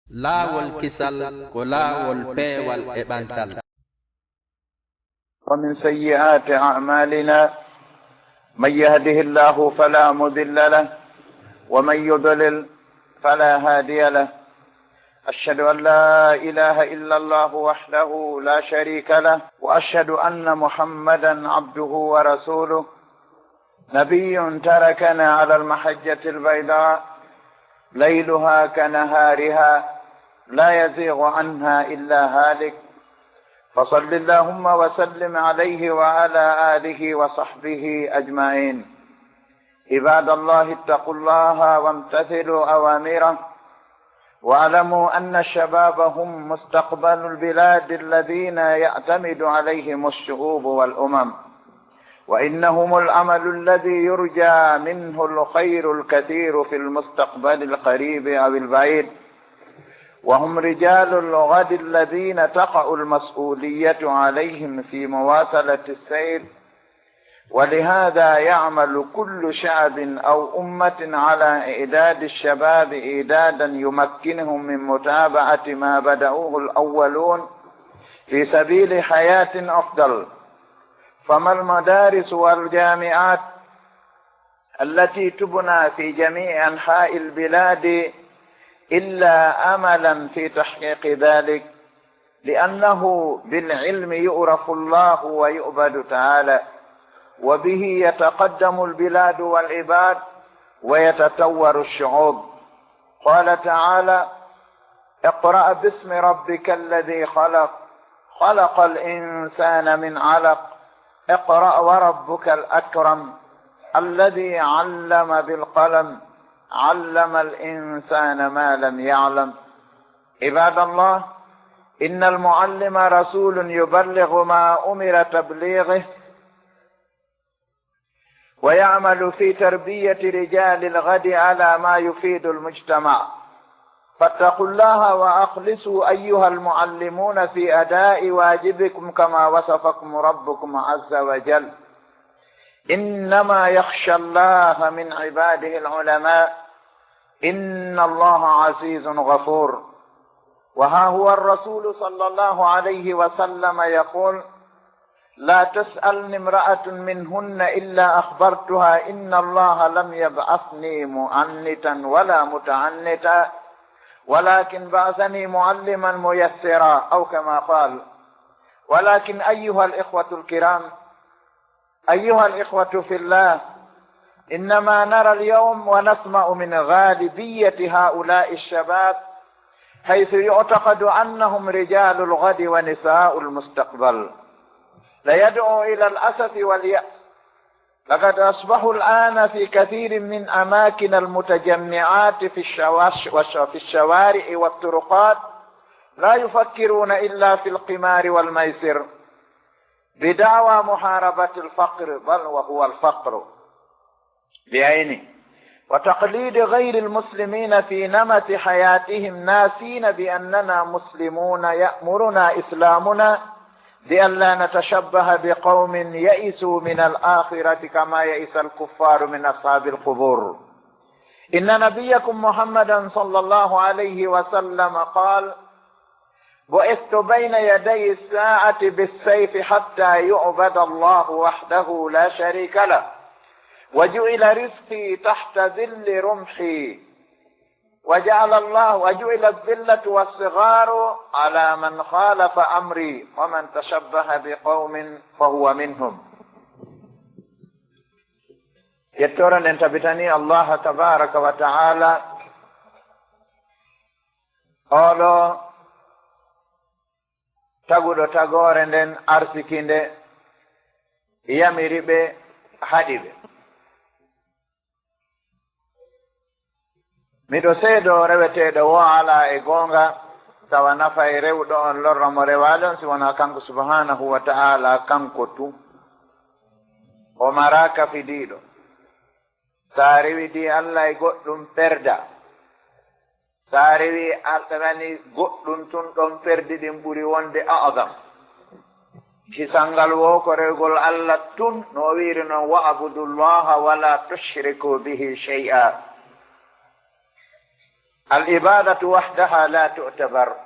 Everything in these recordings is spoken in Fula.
laawol kisal ko laawol peewal e ɓantal. ومن سيئات أعمالنا من يهده الله فلا مضل له ومن يضلل فلا هادي له. أشهد أن لا إله إلا الله وحده لا شريك له، وأشهد أن محمدا عبده ورسوله، نبي تركنا على المحجة البيضاء ليلها كنهارها لا يزيغ عنها إلا هالك، فصل اللهم وسلم عليه وعلى آله وصحبه أجمعين. عباد الله، اتقوا الله وامتثلوا أوامره، واعلموا أن الشباب هم مستقبل البلاد الذين يعتمد عليهم الشعوب والأمم، وإنهم الأمل الذي يرجى منه الخير الكثير في المستقبل القريب أو البعيد، وهم رجال الغد الذين تقع المسؤولية عليهم في مواصلة السير. ولهذا يعمل كل شعب أو أمة على إعداد الشباب إعدادا يمكنهم من متابعة ما بدأوه الأولون في سبيل حياة أفضل. فما المدارس والجامعات التي تبنى في جميع أنحاء البلاد إلا أملا في تحقيق ذلك، لأنه بالعلم يعرف الله ويعبد تعالى، وبه يتقدم البلاد والعباد ويتطور الشعوب. قال تعالى: اقرأ باسم ربك الذي خلق، خلق الإنسان من علق، اقرأ وربك الأكرم الذي علم بالقلم، علم الإنسان ما لم يعلم. عباد الله، إن المعلم رسول يبلغ ما أمر تبليغه، ويعمل في تربية رجال الغد على ما يفيد المجتمع. فاتقوا الله وأخلصوا أيها المعلمون في أداء واجبكم كما وصفكم ربكم عز وجل. إنما يخشى الله من عباده العلماء، إن الله عزيز غفور. وها هو الرسول صلى الله عليه وسلم يقول: لا تسألني امرأة منهن إلا أخبرتها إن الله لم يبعثني معنتا ولا متعنتا، ولكن بعثني معلما ميسرا، أو كما قال. ولكن أيها الإخوة الكرام، أيها الإخوة في الله، إنما نرى اليوم ونسمع من غالبية هؤلاء الشباب حيث يعتقد أنهم رجال الغد ونساء المستقبل، ليدعو إلى الأسف واليأس. لقد أصبحوا الآن في كثير من أماكن المتجمعات في الشوارع والطرقات لا يفكرون إلا في القمار والميسر، بدعوى محاربة الفقر، بل وهو الفقر بعينه، وتقليد غير المسلمين في نمط حياتهم، ناسين بأننا مسلمون يأمرنا إسلامنا بأن لا نتشبه بقوم يئسوا من الآخرة كما يئس الكفار من أصحاب القبور. إن نبيكم محمدا صلى الله عليه وسلم قال: بعثت بين يدي الساعة بالسيف حتى يعبد الله وحده لا شريك له، وجعل رزقي تحت ذل رمحي، وجعل الذلة والصغار على من خالف أمري، ومن تشبه بقوم فهو منهم. يتورن أن تبتني الله تبارك وتعالى قالوا taguɗo tagore nden arsikinde yamiriɓe haɗiɓe. miɗo seedo reweteɗo wo ala e goonga tawa nafa e rewɗo on lorra mo rewaɗon si wona kanko subhanahu wa ta'ala, kanko tu o mara kafidiɗo. sa rewidi Allah e goɗɗum perda, sa rewi alɗani goɗɗum tun ɗon perdi ɗin ɓuri wonde a'zam. kisangal wo ko rewgol Allah tun no wiiri noon: wa abudullaha wala tushriku bihi shay'a. العبادة وحدها لا تعتبر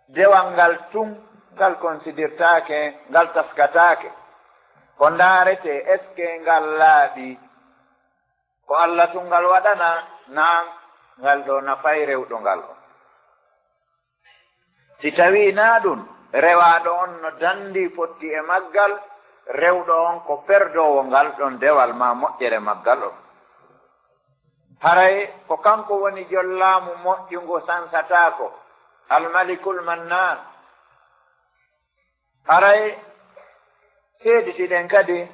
ديوانغال تون ngal considirtake ngal taskatake ko ndaarete est ce que ngal laaɓi ko allah tun ngal waɗana naam ngal ɗo nafay rewɗo ngal o si tawi na ɗum rewaɗo on no dandi fotti e maggal rewɗo on ko perdowo ngal ɗon dewal ma moƴƴere maggal o haray ko kanko woni jollaamu moƴƴungo sansatako almalikul mannan haray seeditiɗen kadi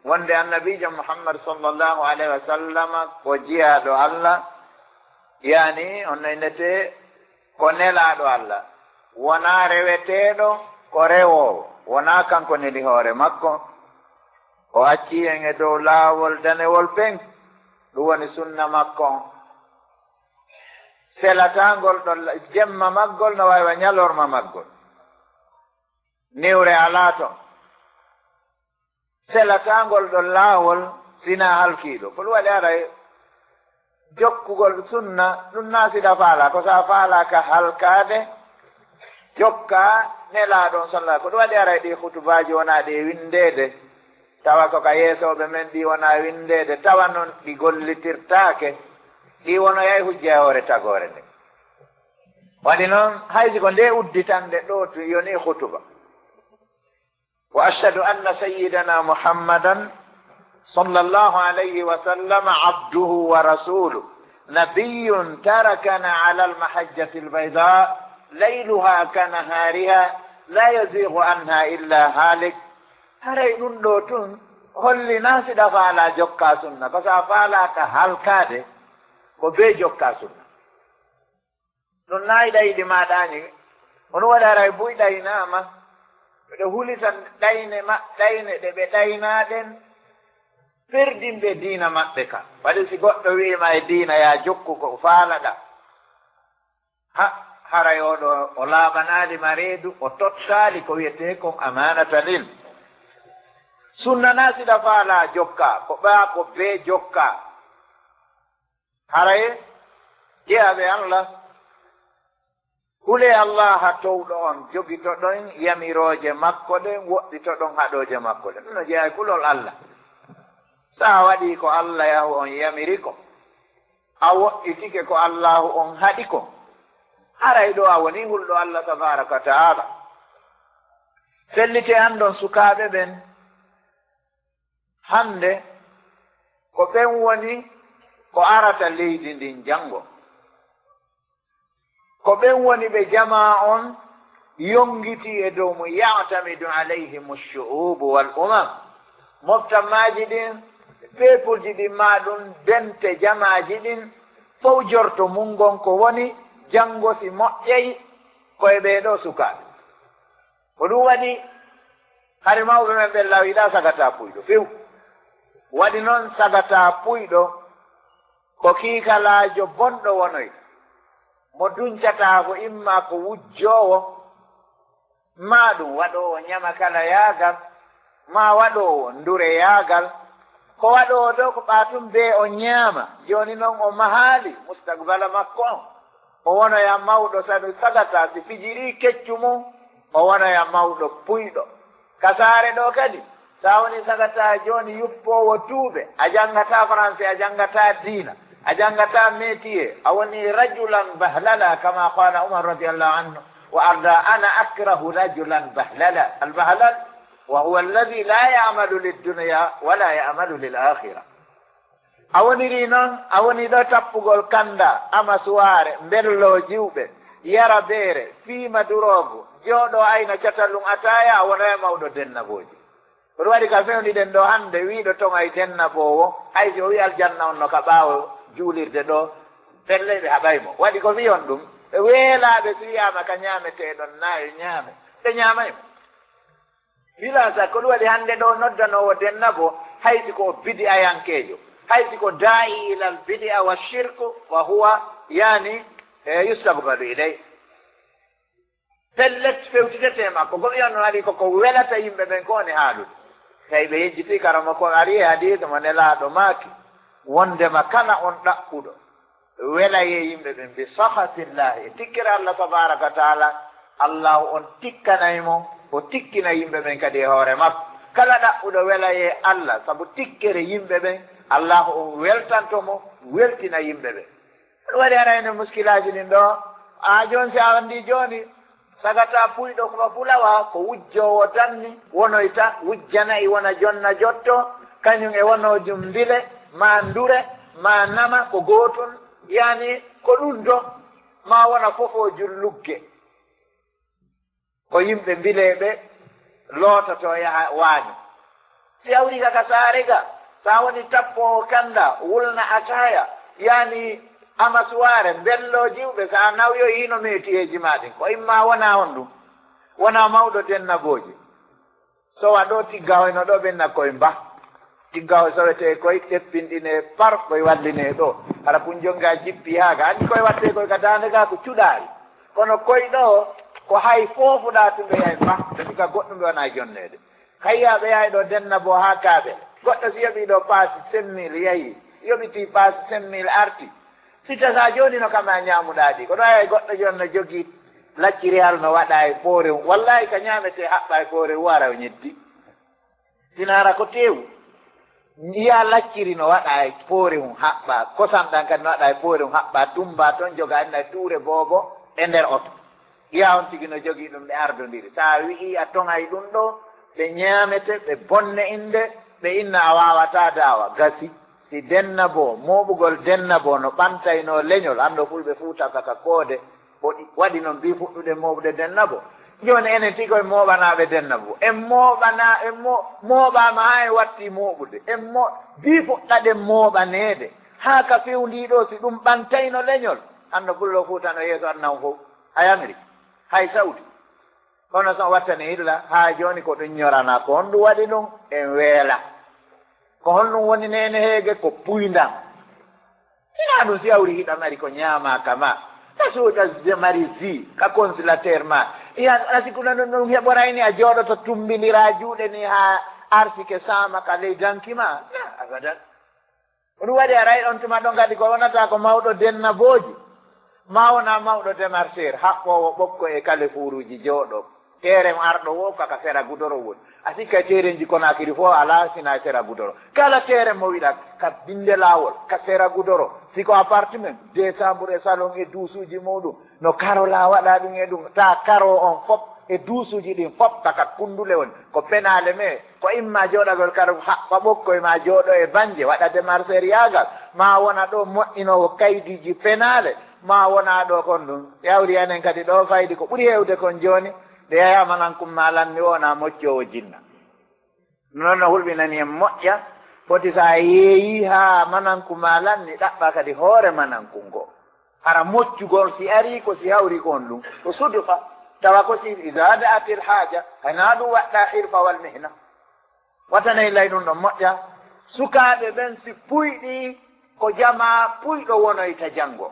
wonde annabijo muhammad sallllahu alayhi wa sallama ko jiyaɗo allah yani on nayndete ko nelaɗo allah wona reweteɗo ko rewowo wona kanko neli hoore makko o acci en e dow laawol danewol peng ɗum woni sunna makko on selatangol ɗo jemma maggol no wawi wa ñalorma maggol niwre alaa ton selatangol ɗon laawol sina halkiiɗo ko ɗum waɗi aray jokkugol sunna ɗum naasiɗa faala ko sa faalaka halkaade jokka nelaaɗon sallah ko ɗum waɗi aray ɗi hutubaji wona ɗi windeede tawa ko ka yeesooɓe men ɗi wona windeede tawa noon ɗi gollitirtaake ɗi wono yay hujja hoore tagoore nde waɗi noon haysi ko nde udditande ɗo to yoni hutuba وأشهد أن سيدنا محمدا صلى الله عليه وسلم عبده ورسوله نبي تركنا على المحجة البيضاء ليلها كنهارها لا يزيغ عنها إلا هالك haray ɗum ɗo tun holli naasiɗa faala jokka sunna ko sa faalaka halkade ko be jokka sunna ɗum nayi ɗayɗi maɗani ono waɗa haray buyɗaynama ɓe hulitan ɗayne ɗayne ɗe ɓe ɗaynaɗen perdinɓe diina maɓɓe ka waɗi si goɗɗo wiima e diina ya jokku ko faalaɗa haray oɗo o laaɓanaali ma reedu o tottaali ko wiyete kon amanata lil sunna naasiɗa faala jokka ko ɓaa ko be jokka haray jeyaɓe allah hule allah ha towɗo on jogito ɗon yamirooje makko ɗen woɗɗito ɗon haɗooje makko ɗen ɗum no jeeya kulol allah sa waɗi ko allah yahu on yamiri ko a woɗɗitike ko allahu on haɗi ko haray ɗo a woni hulɗo allah tabaraka wa taala fellite an ɗon sukaaɓe ɓen hande ko ɓen woni ko arata leydi ndin janngo ko ɓen woni ɓe jama on yongiti e dow mo yatamidu alayhim alshu'ubu wal umam moftammaji ɗin peepulji ɗin ma ɗum dente jamaji ɗin fof jorto mungon ko woni janngo si moƴƴey koye ɓeeɗo sukaaɓe ko ɗum waɗi hari mawɓe men ɓe lawiɗa sagata puyɗo few waɗi noon sagata puyɗo ko kiikalaajo bonɗo wonoy mo duncata ko imma ko wujjowo ma ɗum waɗowo ñama kala yaagal ma waɗowo ndure yaagal ko waɗowo ɗo ko ɓatum be o ñaama joni noon o mahaali mustaqbala makko on o wonoya mawɗo saɗu sagata si fijiri keccu mum o wonoya mawɗo puyɗo kasaare ɗo kadi sa woni sagata joni yuppowo tuuɓe a janngata français a janngata diina a janngata métier a woni rajulan bahlala kama qala umar radiallahu anhu wa arda ana akrahu rajulan bahlala albahlal wa huwa alladi la yamalu liddunia wala yamalu lil akhira a woniri noon a woni ɗo tappugol kanda ama suware mbello jiwɓe yara beere fiima duroogo jooɗo ayna catallum ataya a wona mawɗo dennaboji koɗum waɗi ka fewniɗen ɗo hande wiiɗo ton ay dennabowo hay so o wi aljanna on no ka ɓaawo juulirde ɗo pelleɓe haɓaymo waɗi ko wiyon ɗum ɓe weelaaɓe so wiyama ka ñaameteɗon nayo ñaame ɓe ñaamaymo wilasa ko ɗum waɗi hannde ɗo noddanowo dennabo haysi ko bidi ayankeejo haysi ko daa'i ilal bidi a wa shirku wa huwa yani yustabgadu ilay pellet fewtitete makko ko wiyon no waɗi koko welata yimɓe ɓen ko woni haalude tawi ɓe yejjiti karama ko ari e hadise mo nelaaɗo maaki wondema kala on ɗaɓɓuɗo welaye yimɓe ɓen bi sahatillahi e tikkere allah tabaraka wa taala allahu on tikkanaymo o tikkina yimɓe ɓen kadi e hoore makko kala ɗaɓɓuɗo welaye allah sabu tikkere yimɓe ɓen allahu on weltantomo weltina yimɓe ɓen ɗum waɗi arayno muskilaji ɗin ɗo a joni si a andi joni sagata puyɗo koma fulawa ko wujjowo tan ni wonoyta wujjanayi wona jonna jotto kañum e wonojum mbile ma ndure ma nama ko gootol yani ko ɗum do ma wona fofojum lugge ko yimɓe mbileɓe loototo yaha waaño si hawri kaka saare ga sa woni tappowo kanda wulna ataya yani amasuware mbello jiwɓe sa nawyo hino metiyeji maɗin ko imma wona on ɗum wona mawɗo dennaboji sowa ɗo tiggahoyno ɗo ɓenna koye mba tiggaho sowete koye ɗeppinɗine par koye walline ɗo hara pun jonga jippi haaga andi koye watte koye ka dande ga ko cuɗari kono koye ɗo ko hay foofuɗa tumɓe yay mba ɓeɗika goɗɗum ɓe wona jonnede kayya ɓe yahay ɗo dennabo ha kaaɓe goɗɗo si yoɓi ɗo paasi 5 000 yahi yoɓiti paasi 5 000 arti sitta sa joni no kam a ñamuɗaɗi ko ɗo hay goɗɗo joni no jogui lacciriyal no waɗa e foore wallahi ka ñamete haɓɓa e foore wara o ñeddi sinara ko tewu yiya lacciri no waɗa e foore mum haɓɓa kosam ɗan kadi no waɗa e foore mum haɓɓa tumba toon joga anna tuure boobo e nder oto yiya on tigui no jogui ɗum ɓe ardodiri sa wii a toŋay ɗum ɗo ɓe ñamete ɓe bonne inde ɓe inna a wawata dawa gasi si dennabo moɓugol dennabo no ɓantayno leñol anndo fulɓe fuuta kaka koode waɗi noon mbi fuɗɗude moɓude dennabo joni enen tigoye moɓanaɓe dennabo en moɓana en moɓama ha en watti moɓude en mbi fuɗɗaɗen moɓanede ha ka fewndiɗo si ɗum ɓantayno leñol anndo fullo fuutano yeeso annan fof a yamri hay sawdi kono son wattani hilla ha joni ko ɗum ñorana ko honɗum waɗi ɗum en weela ko honɗum woni nene heege ko puydam ina ɗum si hawri hiɗam ari ko ñamaka ma ta suuɗa mari si ka consulateur ma yan asikuna ɗum heɓorayni a jooɗoto tumbilira juuɗe ni ha arsike samaka ley dankima abadan ɗum waɗi aray on tuma ɗo gadi ko wonata ko mawɗo dennabooji ma wona mawɗo démarcheur haɓɓowo ɓokko e kale fuuruji jooɗo terem arɗo wo kaka sera gudoro woni a sikka terenji Konakiri fof ala sina sera gudoro kala terem mo wiɗat ka binde lawol ka sera gudoro siko appartement décembre e salon e duusuji muɗum no karola waɗa ɗum e ɗum ta karo on fop e duusuji ɗin fop kaka kundule woni ko penale me ko imma jooɗagol karo haɓɓa ɓokkoye ma jooɗo e banje waɗa démarcheur yagal ma wona ɗo moƴƴinowo kaydiji penale ma wona ɗo kon ɗum yawri enen kadi ɗo faydi ko ɓuuri hewde kon joni nde yayama nan kummalanmi wona moccowo jinna noon no hulɓinani en moƴƴa foti sa yeeyi ha manankumalanni ɗaɓɓa kadi hoore manankungo hara moccugol si ari ko si hawri kon ɗum ko suduka tawa ko si ida da'atil haaja hana ɗum waɗɗa hirfa wal mihna watanayi lay ɗum ɗon moƴƴa sukaaɓe ɓen si puyɗi ko jama puyɗo wonoyta janngo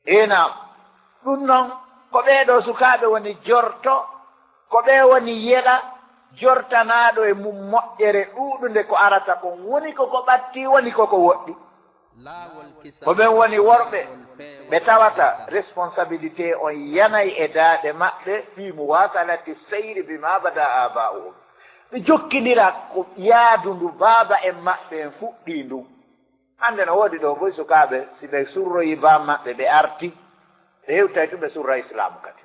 ena ɗum noon ko ɓeeɗo sukaaɓe woni jorto ko ɓe woni yeɗa jortanaɗo e mum moƴƴere ɗuɗunde ko arata kon woni koko ɓatti woni koko woɗɗi ko ɓen woni worɓe ɓe tawata responsabilité on yanayi e daaɗe maɓɓe fi muwasalati seyri bima bada aba'uhum ɓe jokkidira ko yaadu ndu baaba en maɓɓe en fuɗɗi ndu hande no woodi ɗo boy sukaaɓe si ɓe surroyi bam maɓɓe ɓe arti ɓe hewtay tu ɓe surra islamu kadi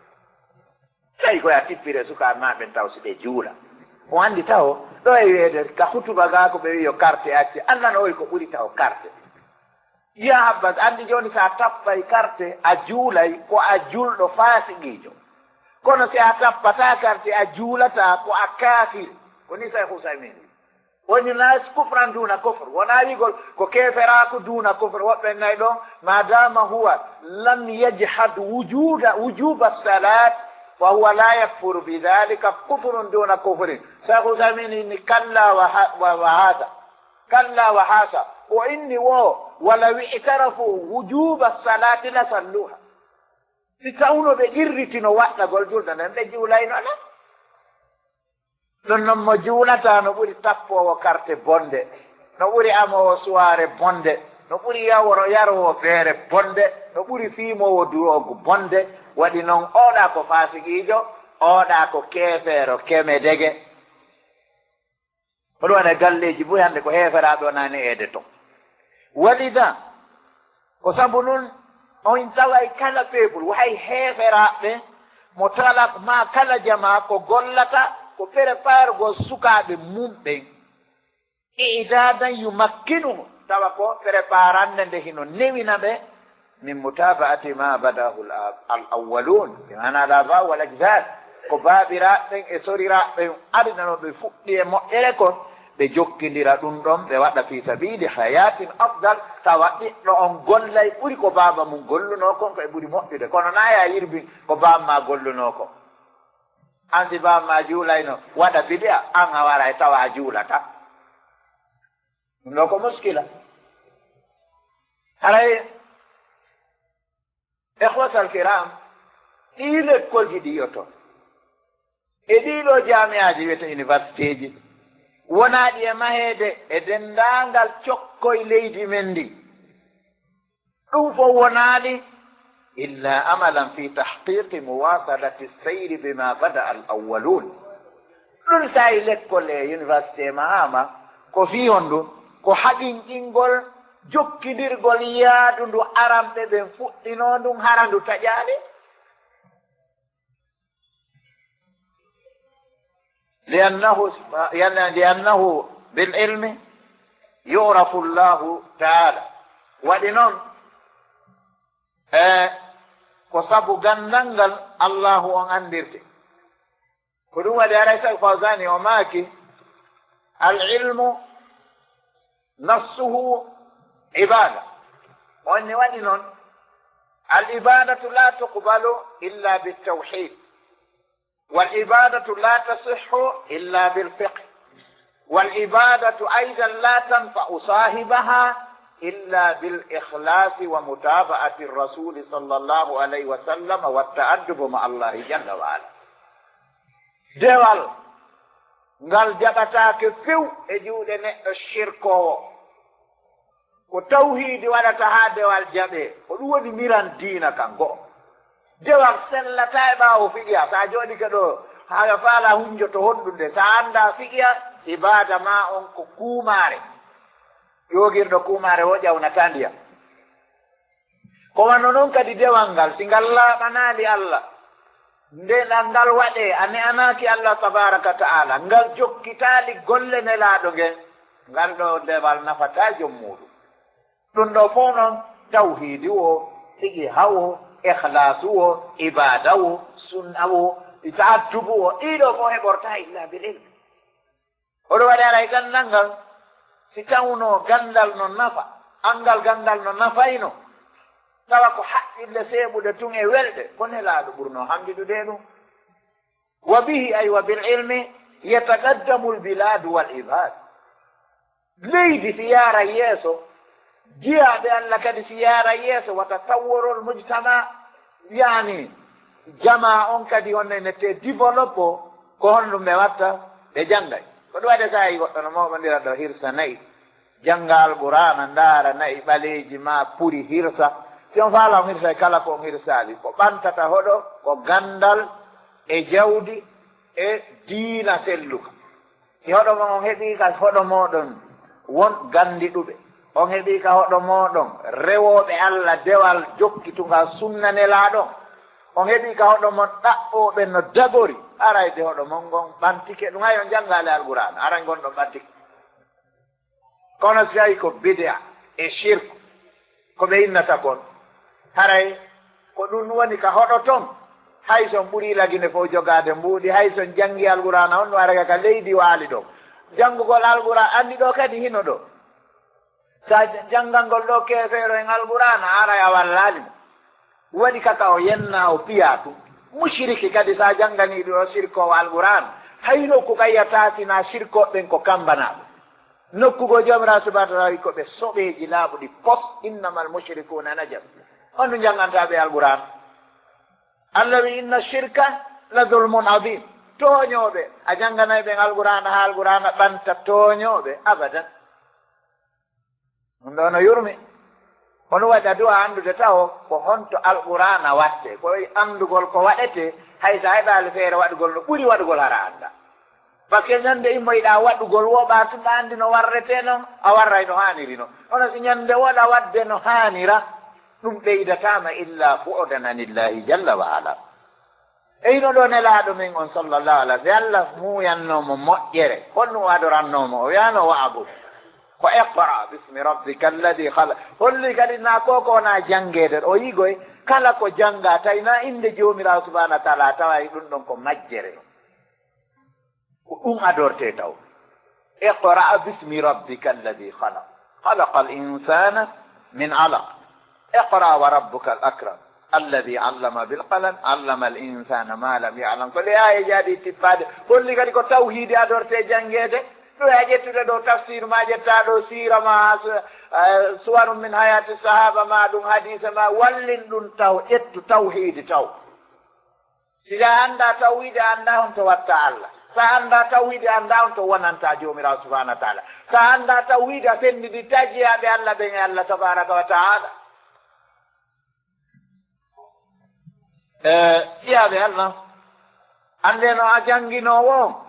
tawi koye a tippire sukaaɓe maɓen taw si ɓe juula o anndi taw ɗo e wiyeede ka hutuba ga ko ɓe wi yo carte acci allah no oyi ko ɓuri taw carte yiya habbas anndi jooni so a tappay carte a juulay ko a julɗo faasigiijo kono si a tappata carte a juulata ko a kaafir ko ni say husaymin woni nas kufran duna kufre wona wigol ko keeferaako duna kufre woɓɓe nayi ɗon madama huwa lam yajhad wujuba salat fa huwa la yakfuru bidhalika kufrun duna kufrin sahu samini kalla wa hada kalla wa hasa o inni wo walaw i'tarafu wujuba salati la salluha si tawno ɓe irritino waɗɗagol julde nden ɓe juulayno ala ɗum noon mo juulata no ɓuri tappowo carte bonde no ɓuri amowo suware bonde no ɓuri yarowo feere bonde no ɓuri fiimowo durogo bonde waɗi noon oɗa ko fasikiijo oɗa ko keefeero keme dege oɗo waɗa galleji boyi hannde ko heeferaɓe wonani eede to walida ko sabu nun on taway kala peuple hay heeferaɓe mo tala ma kala jama ko gollata ko préparego sukaaɓe mumɓen idadan yumakkinuhu tawa ko préparande nde hino newina ɓe min mutabaati ma badahu al awwalun bimana laba wal ajdad ko baabiraɓen e soriraɓen adinanoɓe fuɗɗi e moƴƴere kon ɓe jokkidira ɗum ɗon ɓe waɗa fi sabili hayatin afdal tawa ɓiɗɗo on gollay ɓuri ko baaba mum golluno kon ko e ɓuri moƴƴude kono naya yirbi ko bamma golluno ko andi bamma juulayno waɗa bidia an a wara e tawa a juulata ɗum ɗo ko muskila haray ihwata alkiram ɗi lekkolji ɗiyo toon e ɗiɗo jamiaji wiyete université ji wonaɗi e maheede e dendangal cokkoye leydi men ndi ɗum fof wonaɗi illa amalan fi tahqiqi muwasalati seyri bima bada al awwalun ɗum sayi lekkol e université mahama ko fi hon ɗum ko haɗinɗingol jokkidirgol yaadu ndu aramɓe ɓen fuɗɗino ɗum hara ndu taƴaali لأنه بالعلم يعرف الله تعالى waɗi noon ko sabu gandal allahu on andirte ko ɗum waɗi aray sa fawsani o maaki alilmu nafsuhu ibada on ne waɗi noon alibadatu la tuqbalu illa bitawhid والعبادة لا تصح إلا بالفقه والعبادة أيضا لا تنفع صاحبها إلا بالإخلاص ومتابعة الرسول صلى الله عليه وسلم والتأدب مع الله جل وعلا دول ngal jaɓataake few e juuɗe neɗɗo shirkowo ko tawhiidi waɗata haa dewal jaɓee ko ɗum woni miran diina kan go'o dewal sellata e ɓaawo fiqiya so a jooɗike ɗo haa faala hunjoto honɗunde so a annda fiqiya ibada ma on ko kuumaare yoogirɗo kuumaare wo ƴawnata ndiyam ko wanno noon kadi dewal ngal si ngal laaɓanaali allah ndenɗal ngal waɗee a ne'anaaki allah tabaraka ta'ala ngal jokkitaali golle nelaaɗo ngen ngal ɗo dewal nafataa jom muɗum ɗum ɗo fof noon tawhiidi wo sigi hawo ikhlasu wo ibada wo sunna wo taattubu wo ɗiɗo fof heɓorta illa bil ilmi oɗo waɗi aray gandal ngal si tawno gandal no nafa angal gandal no nafayno tawa ko haqqille seeɓuɗe tun e welɗe ko nelaaɗo ɓurno hamdiɗude ɗum wa bihi ay wa bil ilmi yataqaddamu l biladu wal ibad leydi si yaara yeeso jiyaɓe allah kadi si yaara yeeso wata tawworol mujtama yani jama on kadi onne nette développe ko honɗum ɓe watta ɓe janggay ko ɗum waɗe sa yi goɗɗo no mawɓondira ɗo hirsa nayi janngal qur'ana ndaara nayi ɓaleeji ma puri hirsa si on faala on hirsa e kala ko on hirsaali ko ɓantata hoɗo ko gandal e jawdi e diina selluka si hoɗo mon on heɓi ka hoɗo moɗon won gandiɗuɓe on heɓi ka hoɗo moɗon rewoɓe allah dewal jokkitunga sunnanelaaɗon on heɓi ka hoɗo mon ɗaɓɓoɓe no dagori arayde hoɗo mon gon ɓantike ɗum hay on janggaale alqur'an aray gonɗon ɓantike kono si tawi ko bidea e shirku ko ɓe innata kon haray ko ɗum woni ka hoɗo ton hay son ɓuri lagine fof jogaade mbuuɗi hay son janngi alqur'ana on no araga ka leydi waali ɗo janngugol alqur'an anndi ɗo kadi hino ɗo sa janngangol ɗo keefeero en alqur'ana aray a wallaalimo waɗi kaka o yenna o piya tum mushriki kadi sa jannganii ɗo sirkowo alqur'an hay nokku kayyataasina sirkoɓɓen ko kambanaɓe nokkugo jomra subahana taala ko ɓe soɓeeji laaɓuɗi pos innamal mushrikuna najab on ɗum janngantaɓe alqur'an allah wi inna shirka la zulmun adim tooñooɓe a jannganayi ɓen alqur'ana haa alqur'ana ɓanta tooñooɓe abadan ɗum ɗo no yurmi hono waɗi a duwa anndude taw ko honto alqur'ana watte ko anndugol ko waɗete hay so heɓaali feere waɗugol no ɓuri waɗugol hara annda par ce que ñannde immoyiɗa waɗugol woɓa tuma anndi no warrete noon a warray no haaniri noon hono so ñannde woɗa waɗde no haanira ɗum ɓeydatama illa fu'odananillahi jalla wa ala eyno ɗo nelaaɗo min on sallllahu alah si allah muuyannoomo moƴƴere honno adorannoomo o wiyano wa'bud ko iqra bismi rabbika alladi halaq holli kadi na koko wona janngeede o yigoy kala ko jannga tawi na innde joomiraawo subahanahu wa taala tawayi ɗum ɗon ko majjere ko ɗum adorte taw iqra bismi rabbika alladi halaq halaqa al insana min alaq iqra wa rabbuka al akram alladi allama bilqalam allama al insana ma lam yalam ko le aya jaaɗi tippade holli kadi ko tawhide adorte janngeede ɗo a ƴettude ɗo tafsir ma ƴetta ɗo sira ma suwarum min hayati sahaba ma ɗum hadisa ma wallin ɗum taw ƴettu tawhide taw sila annda tawhide annda on to watta allah sa annda tawhide annda on to wonanta jomirawo subahanahu wa taala sa annda tawhide a fenndidi tajiyaɓe allah ɓen e allah tabaraka wa taala ƴiyaɓe allah ande no a jannginowo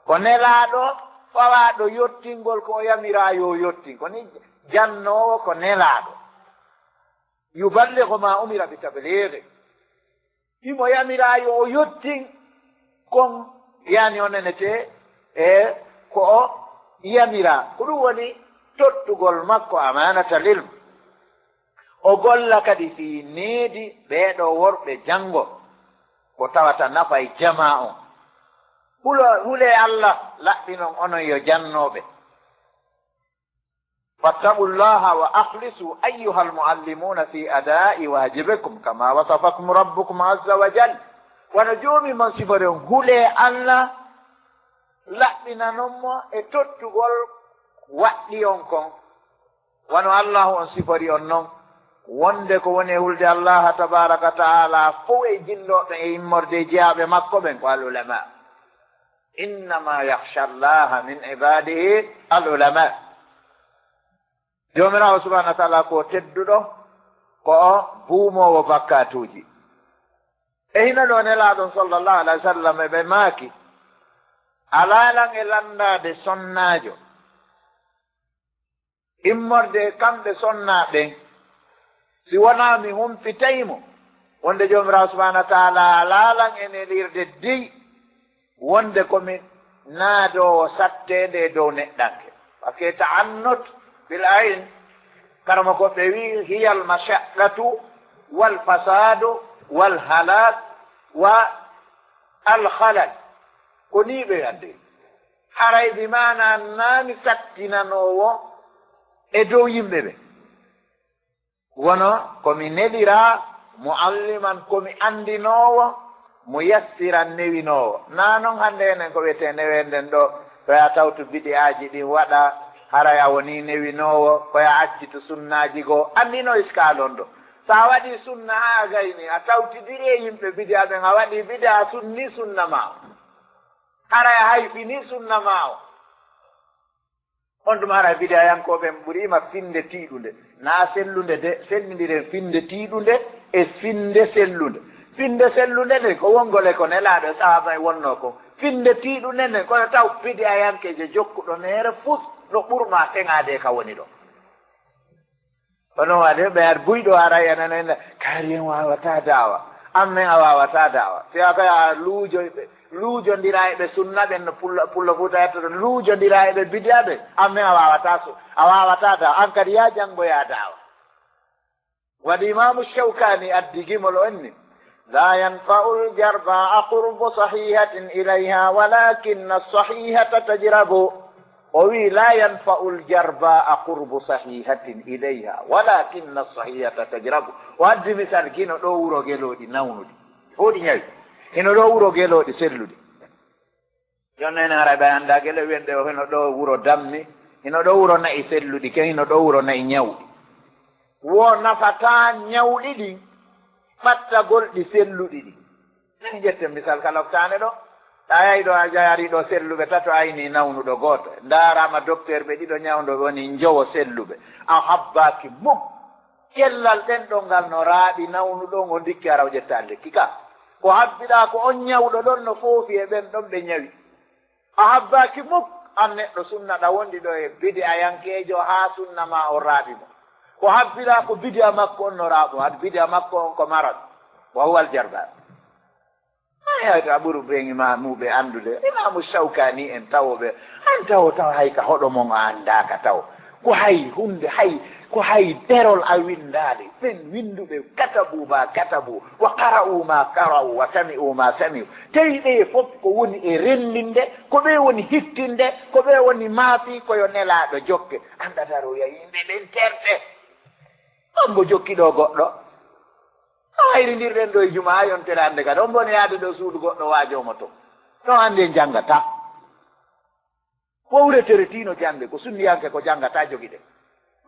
ko nelaaɗo fawaɗo yottingol ko o yamira yo yottin koni jannowo ko nelaaɗo yuballigu ma umira bi tablighi imo yamira yo o yottin kon yani onenete e ko o yamira ko ɗum woni tottugol makko amanata lilm o golla kadi fi needi ɓeeɗo worɓe janngo ko tawata nafa e jama on hule allah laɓɓinon onon yo jannooɓe fattaqu llaha wa ahlisu ayyuha almuallimuna fi ada'i wajibikum kama wasafakum rabbukum azza wa jal wono joomi mon sifore on hule allah laɓɓinanonmo e tottugol waɗɗi on kon wono allahu on sifori on noon wonde ko woni e hulde allaha tabaraka wa taala fo e jinnoɓe e immorde jeyaɓe makko ɓen ko al ulama innama yahsha llaha min ibadihi al ulama jomirawo subahana wa taala ko tedduɗo ko o buumowo bakkatuji e hina ɗo nelaɗon sallllahu alayhi wa sallam ɓe maaki alalan e landade sonnajo immorde kamɓe sonnaɓen si wona mi humpitaymo wonde jomirawo subahana wa taala alalan e nelirde dey wonde komi naadowo sattede dow neɗɗanke par ce que ta'annut bil ayn karama ko ɓe wi hiya al mashaqqatu wal fasadu wal halak wa al khalal ko ni ɓe andi haray bi mana nami sattinanowo e dow yimɓe ɓe wono komi nelira mualliman komi andinowo mo yassiran newinowo na noon hannde enen ko wiyete newenden ɗo koya tawtu biɗiyaji ɗin waɗa haray a woni newinowo koya accitu sunnaji goo andino iskalon ɗo sa waɗi sunna ha gayni a tawtidiri e yimɓe biɗiya ɓen a waɗi biɗa a sunni sunna ma o haray a hayfini sunna ma o on ɗum haray biɗiyayankoɓen ɓurima finde tiiɗunde na sellude de sellidiren finde tiiɗunde e finde sellude finde sellunde nde ko wongole ko nelaaɗo sahaba e wonno ko finde tiiɗunde nde kono taw biɗiyayankeje jokkuɗo meere fus no ɓurma teŋaade ka woni ɗo onon waɗe ɓe ar buyɗo aray enano enne kaari en wawata daawa ammen a wawata daawa si a kay a luujodira e ɓe sunna ɓen no pullo fuuta hettoɗo luujodira e ɓe bidiya ɓe ammen a wawata daawa an kadi ya janngoya daawa waɗi imamu shawkani addigimol o enni la yanfa'u ljarba'a qurbu sahihatin ilayha walakinna sahihata tajrabu o wi la yanfa'u ljarba'a qurbu sahihatin ilayha walakinna sahihata tajrabu o addi misal kino ɗo wuro geloɗi nawnuɗi foɗi ñawi ino ɗo wuro geloɗi selluɗi jonno enen ara ɓe anda gele wenɗe o hino ɗo wuro dammi ino ɗo wuro nayi selluɗi ke hino ɗo wuro nayi ñawɗi wo nafata ñawɗi ɗi ɓattagol ɗi selluɗi ɗi en ƴetten misal kala ftane ɗo a yayi ɗo a jayari ɗo selluɓe tato ayni nawnuɗo gooto darama docteur ɓe ɗiɗo ñawdo woni jowo selluɓe a habbaki mum cellal ɗen ɗo ngal no raaɓi nawnuɗon o ndikki araw ƴetta lekki ka ko habbiɗa ko on ñawɗo ɗon no foofi e ɓen ɗon ɓe ñawi a habbaki muk an neɗɗo sunna ɗa wondi ɗo e bidi a yankeejo haa sunna ma o raaɓi mo ko habbiɗa ko bidi a makko on no raaɓo had bidi a makko on ko marat wa huwal jarba ayayto a ɓuru ɓeŋi ma muɓe anndude imamu Shawkani en tawoɓe an taw hay ka hoɗo mon a anndaka taw ko hay hunde ko hay derol a windaade ɓen winduɓe katabu ma katabu wa qara'u ma qara'u wa sami'u ma sami'u tawi ɓe fof ko woni e renndinde ko ɓe woni hittinde ko ɓe woni maafi koyo nelaaɗo jokke anndataro yimɓe ɓen terɗe on mbo jokkiɗo goɗɗo hayrindirɗen ɗo e juma ha yontere hannde kadi on mbone yaade ɗo suudu goɗɗo waajomo to ɗon hannde janngata wowretere tiino jannde ko sunniyanke ko janngata jogiɗe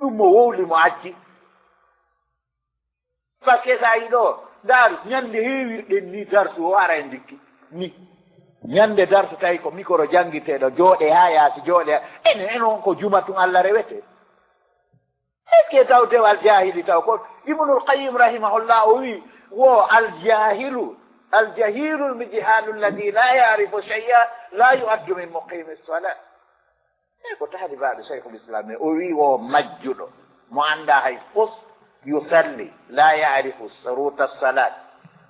ɗum mo wowli mo acci par ce que sa yi ɗo ndaaru ñannde heewirɗen ni darsu o ara e ndikki ni ñannde darsu tawi ko micro janngiteeɗo jooɗe haa yaasi jooɗe enen on ko juma tun Allah rewete est ce que taw tew aljahili taw ko ibnul qayyim rahimahullah o wi wo aljahilu lmijihalu alladi la yarifu cheya la yuaddu min muqimi salat ko taalibaɗo cheikhul islam o wi wo majjuɗo mo annda hay fof yusalli la yarifu suruta salat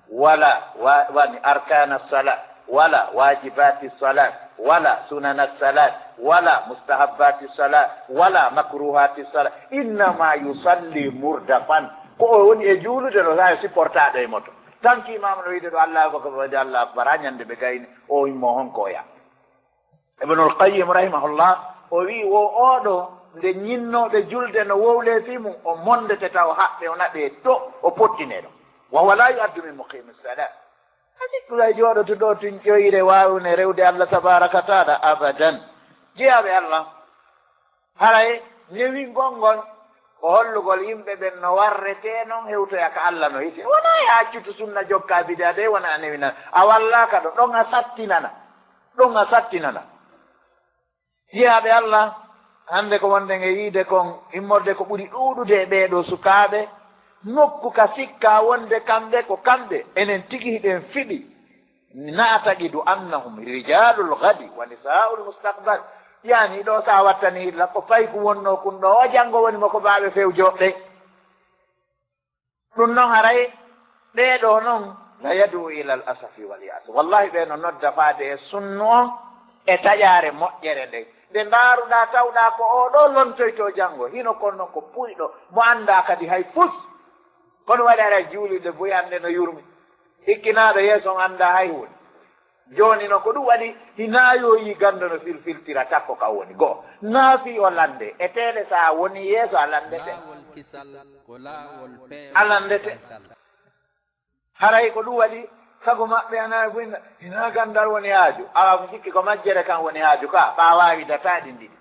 wala wani arkana salat wala wajibati salat wala sunana salat wala mustahabbati salat wala makruhati salat innama yusalli murdafan ko o woni e juulude ɗo sa supportaɗo e moto tanki imam no wiide ɗo allah ko wade allah akbar ha ñande ɓe gayni o immo honko o ya ibnul qayyim rahimahullah o wi wo oɗo nde ñinnoɓe julde no wowle fi mum o mondete taw haɓɓe o naɓe to o pottineɗo wa huwa la yuaddu min muqimi salat hasikkuɗa jooɗoto ɗo tun ƴoyre wawne rewde allah tabaraka taala abadan jeyaɓe allah haray newi gongon ko hollugol yimɓe ɓen no warrete noon hewtoya ka allah no hiti wona e accutu sunna jokka bida de wona a newina a wallaka ɗo ɗon a sattinana jeyaɓe allah hande ko wonde e yiide kon immorde ko ɓuri ɗuuɗude e ɓeeɗo sukaaɓe nokku ka sikka wonde kamɓe ko kamɓe enen tigi hiɗen fiɗi naataqidu annahum rijalul gadi wa nisaul mustaqbal yani ɗo sa wattani hilla ko fayi ko wonno kun ɗo o janngo woni mo ko mbaaɓe few joɗɗe ɗum noon haray ɓeeɗo noon la yadu ila al asafi wal yas wallahi ɓe no nodda faade e sunnu on e taƴaare moƴƴere nde nde ndaaruɗa tawɗa ko oɗo lontoyto janngo hino kon noon ko puyɗo mo annda kadi hay fus kono waɗi ara juulide boyi hannde no yurmi hikkinaaɗo yeeso on annda hay hunde jooni noon ko ɗum waɗi hinayoyi gannda no filfiltira takko ka woni goo naafi o lande e teele so a woni yeeso a landete haray ko ɗum waɗi sago maɓɓe anayi fo hina ganndal woni haaju awa ko sikki ko majjere kan woni haaju ka ɓa waawi dataɗi ndiɗi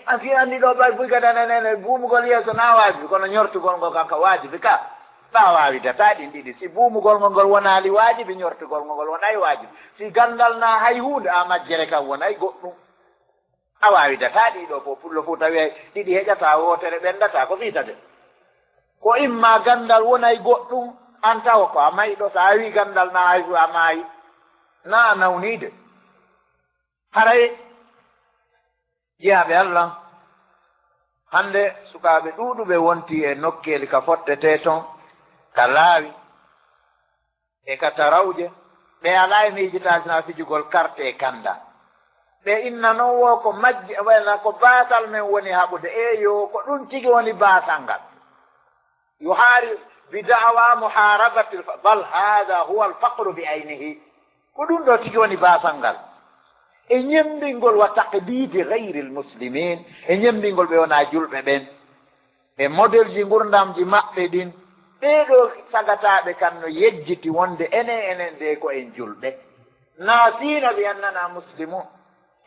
a fi anndi ɗo ɓay fuy kadananene buumugol yeeso na waajibi kono ñortugol ngol kan ka waajibi ka ɓa waawi dataɗi ndiɗi si buumugol ngol ngol wonaali waajibi ñortugol ngol wonay waajibi si ganndal na hay huunde a majjere kan wonay goɗɗum a waawi dataɗi ɗo fof pullo fuu tawi ɗiɗi heƴata wootere ɓendata ko fiitade ko imma ganndal wonay goɗɗum an tawa ko a mayɗo so a wi ganndal na hay fu a maayi na a nawniide haray jeyaɓe allah hannde sukaaɓe ɗuuɗuɓe wonti e nokkeeli ka foɗɗete toon ka laawi e ka tarawje ɓe alaa e miijitaasina fijugol carte e kanda ɓe inna noon wo ko majji wayna ko baasal men woni haɓude yo ko ɗum tigi woni baasal ngal yo haari bidawa muharabati bal hada huwa alfaqru bi aynihi ko ɗum ɗo tigi woni baasal ngal e ñembingol wa taqdidi gayri lmuslimin e ñembingol ɓe wona julɓe ɓen e modèle ji gurdamji maɓɓe ɗin ɓeeɗo sagataɓe kan no yejjiti wonde enen de ko en julɓe naasino ɓe annana muslimu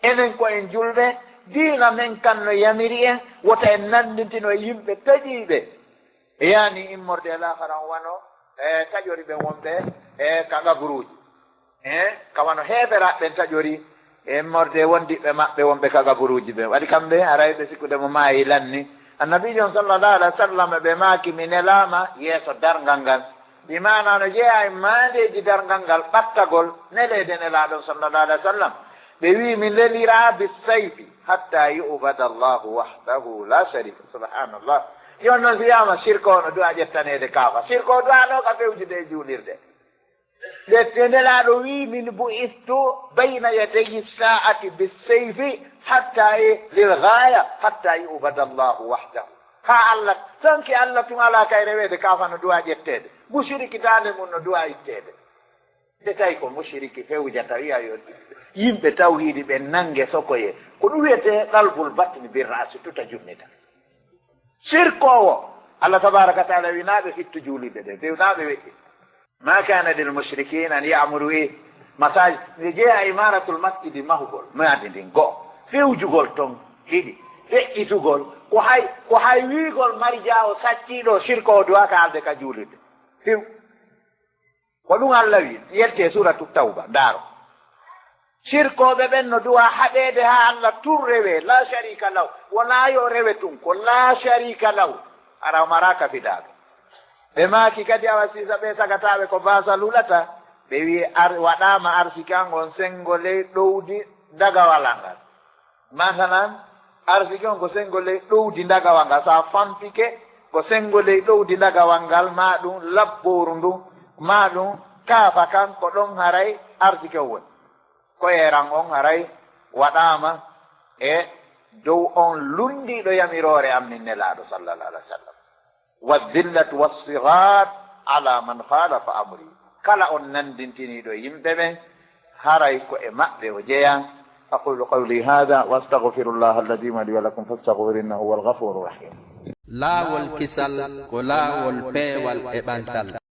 enen ko en julɓe diina men kan no yamiri en wota en nandintino e yimɓe taƴiɓe yani immorde laharan wano e taƴori ɓen wonɓe e ka gabruji ka wano heɓeraɓɓen taƴori e morde wondiɓe maɓɓe wonɓe ka gaburuji ɓe waɗi kamɓe arayɓe sikkudemo maayi lanni النبي صلى الله عليه وسلم بماك من لما يسو درغنغال بمعنى نجي ما دي درغنغال باتغول نليدن لا صلى الله عليه وسلم بوي من لليرا بالسيف حتى يعبد الله وحده لا شريك سبحان الله يونو سيما شركو دو اجتاني دي كافا شركو دو لو كفيوجي دي جولير دي لا روي من بؤستو بين يدي الساعة بالسيف حتى للغاية حتى يعبد الله وحده ها الله سنكي الله تمالا كايري دي كافا ندو اجتاني مشرك داني من ندو اجتاني detay ko mushriki fewjatawiya yo yimɓe tawhidi ɓe nangue sokoye ko ɗum wiyete qalbul batni bir rasi tuta junnita sirkowo allah tabaraka wa taala winaɓe hittu juuliɓe ɗe dewnaɓe weƴƴi ma kana lil mushrikin an yamuru masajid nde jeeya imaratul masjidi mahugol maadi ndin goho fewjugol ton ɗiɗi feƴƴitugol ko hay wiigol mari jaawo sacciɗo sirkowo duwaka alde ka juuliɓe few ko ɗum allah wi yette suratu tawba ndaaro sirkoɓe ɓen no duwa haɗede ha allah tun rewe la sharika lahu wona yo rewe tun ko la sharika lahu ara maraka fidaɓe ɓe maaki kadi awa sisa ɓe sagataɓe ko basa lulata ɓe wi waɗama arsikangon sengo ley ɗowdi dagawala ngal masalan arsiki on ko sengo ley ɗowdi dagawal ngal sa fampike ko sengo ley ɗowdi dagawal ngal ma ɗum labboru ndu ma ɗum kaafa kan ko ɗon haray arsike woni ko eran on haray waɗama e dow on lundiɗo yamirore am min nelaɗo sallallah alih wa sallam waddillatu wassigat ala man khalafa amri kala on nandintiniɗo yimɓe ɓen haray ko e maɓɓe o jeeya aqulu qawli hada wa astaghfirullah alladima li wa lakum fastaghfiru innahu huwa alghafuru rahim laawol kisal ko laawol peewal e ɓantal